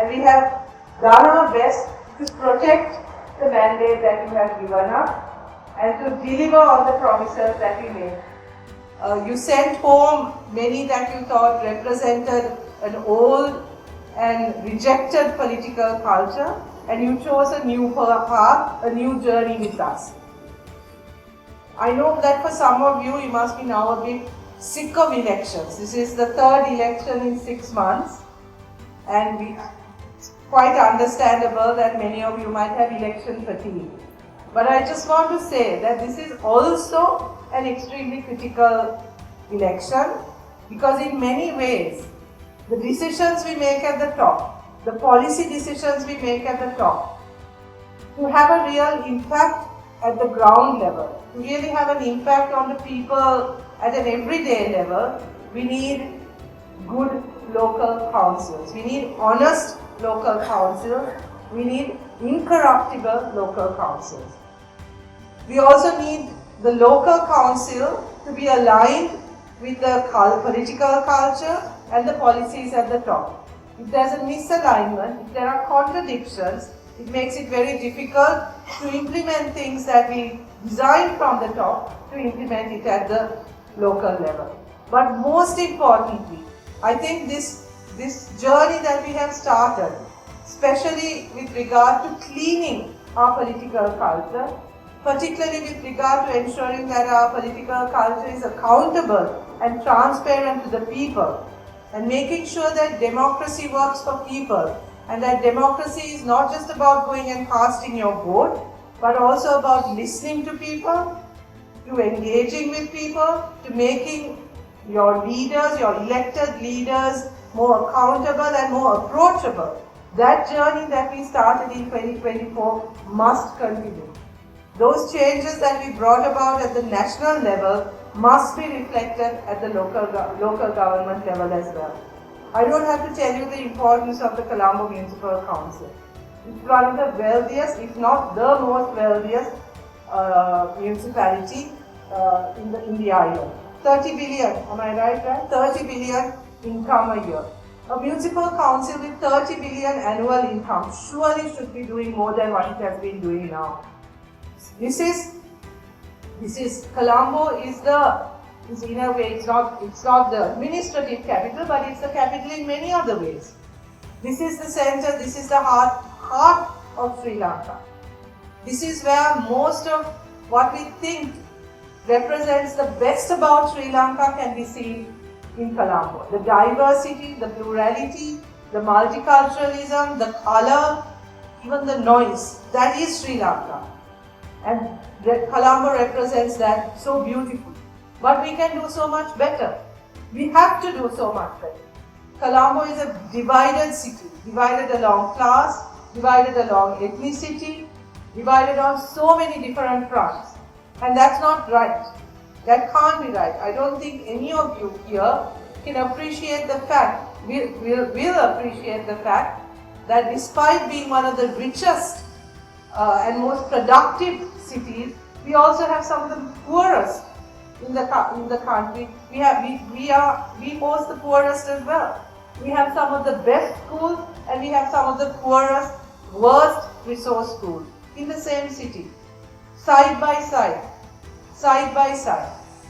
and we have done our best to protect the mandate that you have given us and to deliver on the promises that we made. You sent home many that you thought represented an old and rejected political culture, and you chose a new path, a new journey with us. I know that for some of you, you must be now a bit sick of elections. This is the third election in 6 months, and it's quite understandable that many of you might have election fatigue. But I just want to say that this is also an extremely critical election, because in many ways, the decisions we make at the top, the policy decisions we make at the top, to have a real impact at the ground level, to really have an impact on the people at an everyday level, we need good local councils. We need honest local councils. We need incorruptible local councils. We also need the local council to be aligned with the political culture and the policies at the top. If there's a misalignment, if there are contradictions, it makes it very difficult to implement things that we design from the top to implement it at the local level. But most importantly, I think this journey that we have started, especially with regard to cleaning our political culture, particularly with regard to ensuring that our political culture is accountable and transparent to the people, and making sure that democracy works for people, and that democracy is not just about going and casting your vote, but also about listening to people, to engaging with people, to making your leaders, your elected leaders, more accountable and more approachable. That journey that we started in 2024 must continue. Those changes that we brought about at the national level must be reflected at the local government level as well. I don't have to tell you the importance of the Colombo Municipal Council. It's one of the wealthiest, if not the most wealthiest municipality in the island. 30 billion, am I right? 30 billion income a year. A municipal council with 30 billion annual income surely should be doing more than what it has been doing now. Colombo is in a way, it's not the administrative capital, but it's the capital in many other ways. This is the center, this is the heart of Sri Lanka. This is where most of what we think represents the best about Sri Lanka can be seen in Colombo. The diversity, the plurality, the multiculturalism, the color, even the noise, that is Sri Lanka. And Colombo represents that so beautifully. But we can do so much better. We have to do so much better. Colombo is a divided city, divided along class, divided along ethnicity, divided on so many different fronts. And that's not right. That can't be right. I don't think any of you here can appreciate the fact, will appreciate the fact that despite being one of the richest and most productive cities, we also have some of the poorest in the country. We host the poorest as well. We have some of the best schools and we have some of the poorest, worst resource schools in the same city, side by side.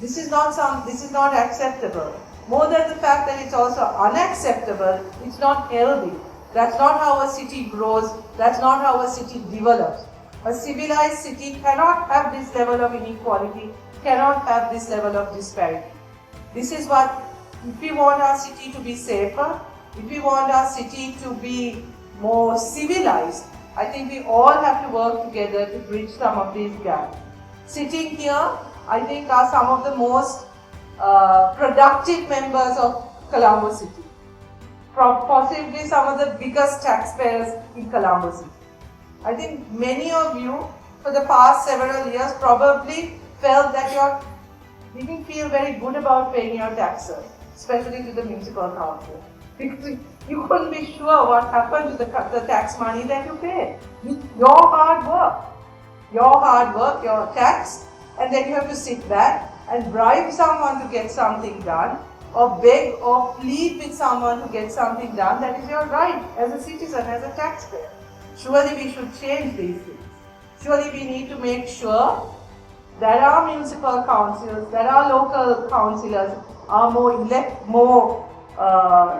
This is not acceptable. More than the fact that it's also unacceptable, it's not healthy. That's not how a city grows. That's not how a city develops. A civilized city cannot have this level of inequality, cannot have this level of disparity. This is what, if we want our city to be safer, if we want our city to be more civilized, I think we all have to work together to bridge some of these gaps. Sitting here, I think are some of the most productive members of Colombo City. Possibly some of the biggest taxpayers in Colombo City. I think many of you for the past several years probably felt that you didn't feel very good about paying your taxes, especially to the municipal council. Because you couldn't be sure what happened to the tax money that you paid. Your hard work, your tax, and then you have to sit back and bribe someone to get something done, or beg or plead with someone to get something done. That is your right as a citizen, as a taxpayer. Surely we should change these things. Surely we need to make sure that our municipal councils, that our local councillors are more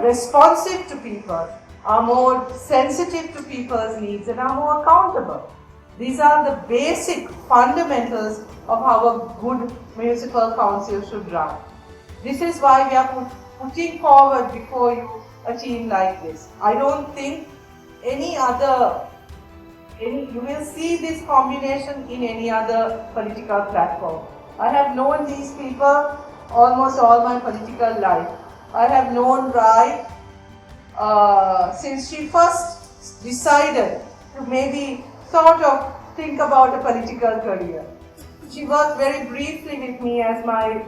responsive to people, are more sensitive to people's needs, and are more accountable. These are the basic fundamentals of how a good municipal council should run. This is why we are putting forward before you a team like this. I don't think you will see this combination in any other political platform. I have known these people almost all my political life. I have known Rai since she first decided to maybe sort of think about a political career. She worked very briefly with me as my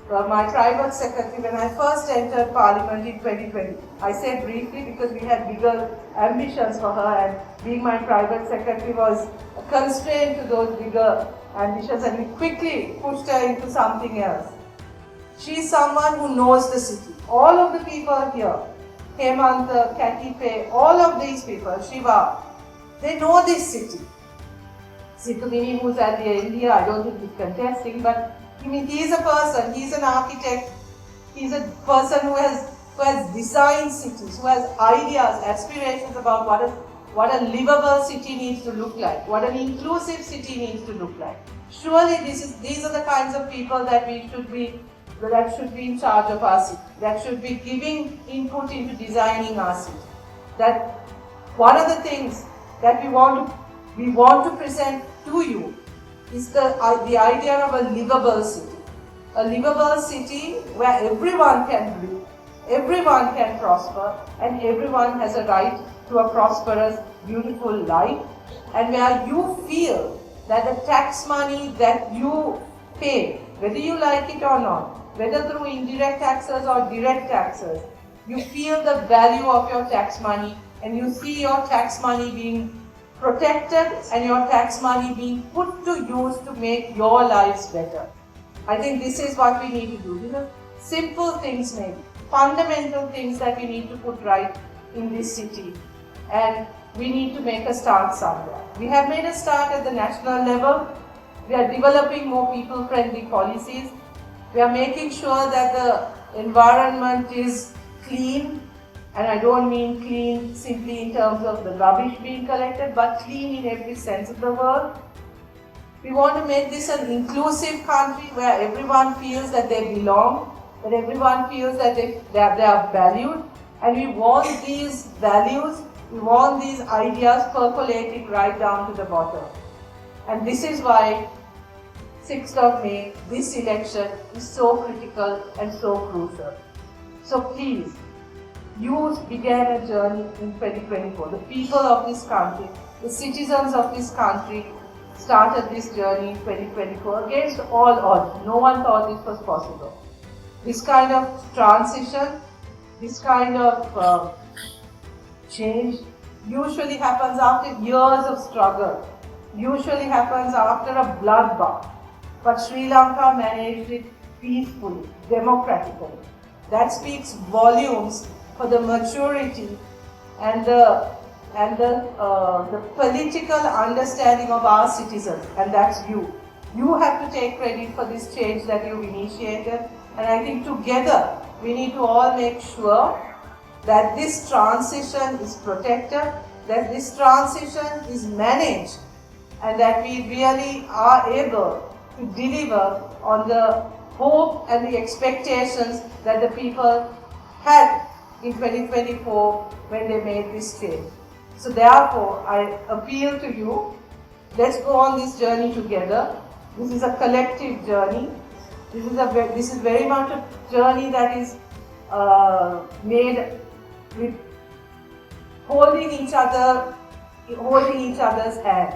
tribal secretary when I first entered Parliament in 2020. I said briefly because we had bigger ambitions for her, and being my tribal secretary was a constraint to those bigger ambitions, and we quickly pushed her into something else. She is someone who knows the city. All of the people here, Hemanta, Katipe, all of these people, Shiva, they know this city. Situmini, who's at the India, I don't think he's contesting, but he is a person, he is an architect, he is a person who has designed cities, who has ideas, aspirations about what a livable city needs to look like, what an inclusive city needs to look like. Surely these are the kinds of people that should be in charge of our city, that should be giving input into designing our city. That one of the things that we want to present to you is the idea of a livable city. A livable city where everyone can breathe, everyone can prosper, and everyone has a right to a prosperous, beautiful life, and where you feel that the tax money that you pay, whether you like it or not, whether through indirect taxes or direct taxes, you feel the value of your tax money, and you see your tax money being protected and your tax money being put to use to make your lives better. I think this is what we need to do. These are simple things, maybe fundamental things that we need to put right in this city, and we need to make a start somewhere. We have made a start at the national level. We are developing more people-friendly policies. We are making sure that the environment is clean. And I don't mean clean simply in terms of the rubbish being collected, but clean in every sense of the word. We want to make this an inclusive country where everyone feels that they belong, that everyone feels that they are valued, and we want these values, we want these ideas percolating right down to the bottom. And this is why 6th of May, this election is so critical and so crucial. So please, you began a journey in 2024. The people of this country, the citizens of this country started this journey in 2024 against all odds. No one thought this was possible. This kind of transition, this kind of change usually happens after years of struggle, usually happens after a bloodbath. But Sri Lanka managed it peacefully, democratically. That speaks volumes for the maturity and the political understanding of our citizens, and that's you. You have to take credit for this change that you've initiated, and I think together we need to all make sure that this transition is protected, that this transition is managed, and that we really are able to deliver on the hope and the expectations that the people had in 2024 when they made this change. So therefore, I appeal to you, let's go on this journey together. This is a collective journey. This is very much a journey that is made with holding each other's hands.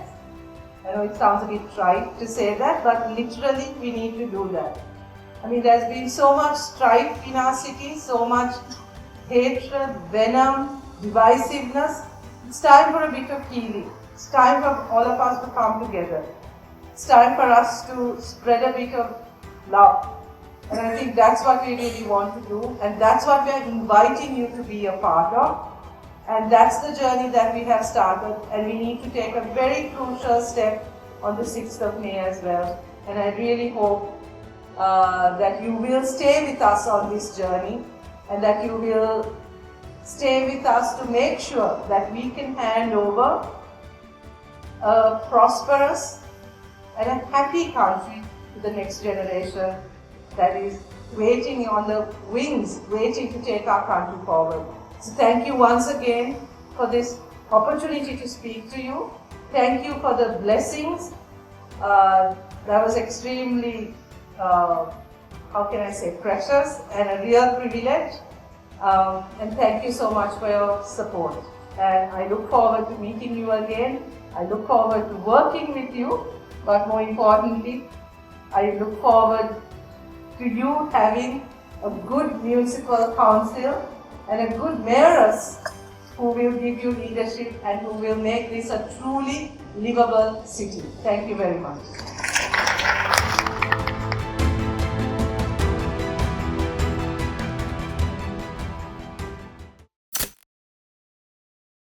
I know it sounds a bit trite to say that, but literally we need to do that. I mean, there's been so much strife in our city, so much hatred, venom, divisiveness. It's time for a bit of healing. It's time for all of us to come together. It's time for us to spread a bit of love. And I think that's what we really want to do, and that's what we are inviting you to be a part of. And that's the journey that we have started, and we need to take a very crucial step on the 6th of May as well. And I really hope that you will stay with us on this journey, and that you will stay with us to make sure that we can hand over a prosperous and a happy country to the next generation that is waiting on the wings, waiting to take our country forward. So thank you once again for this opportunity to speak to you. Thank you for the blessings. That was extremely, how can I say, precious and a real privilege. And thank you so much for your support. And I look forward to meeting you again. I look forward to working with you. But more importantly, I look forward to you having a good municipal council and a good mayoress who will give you leadership and who will make this a truly livable city. Thank you very much.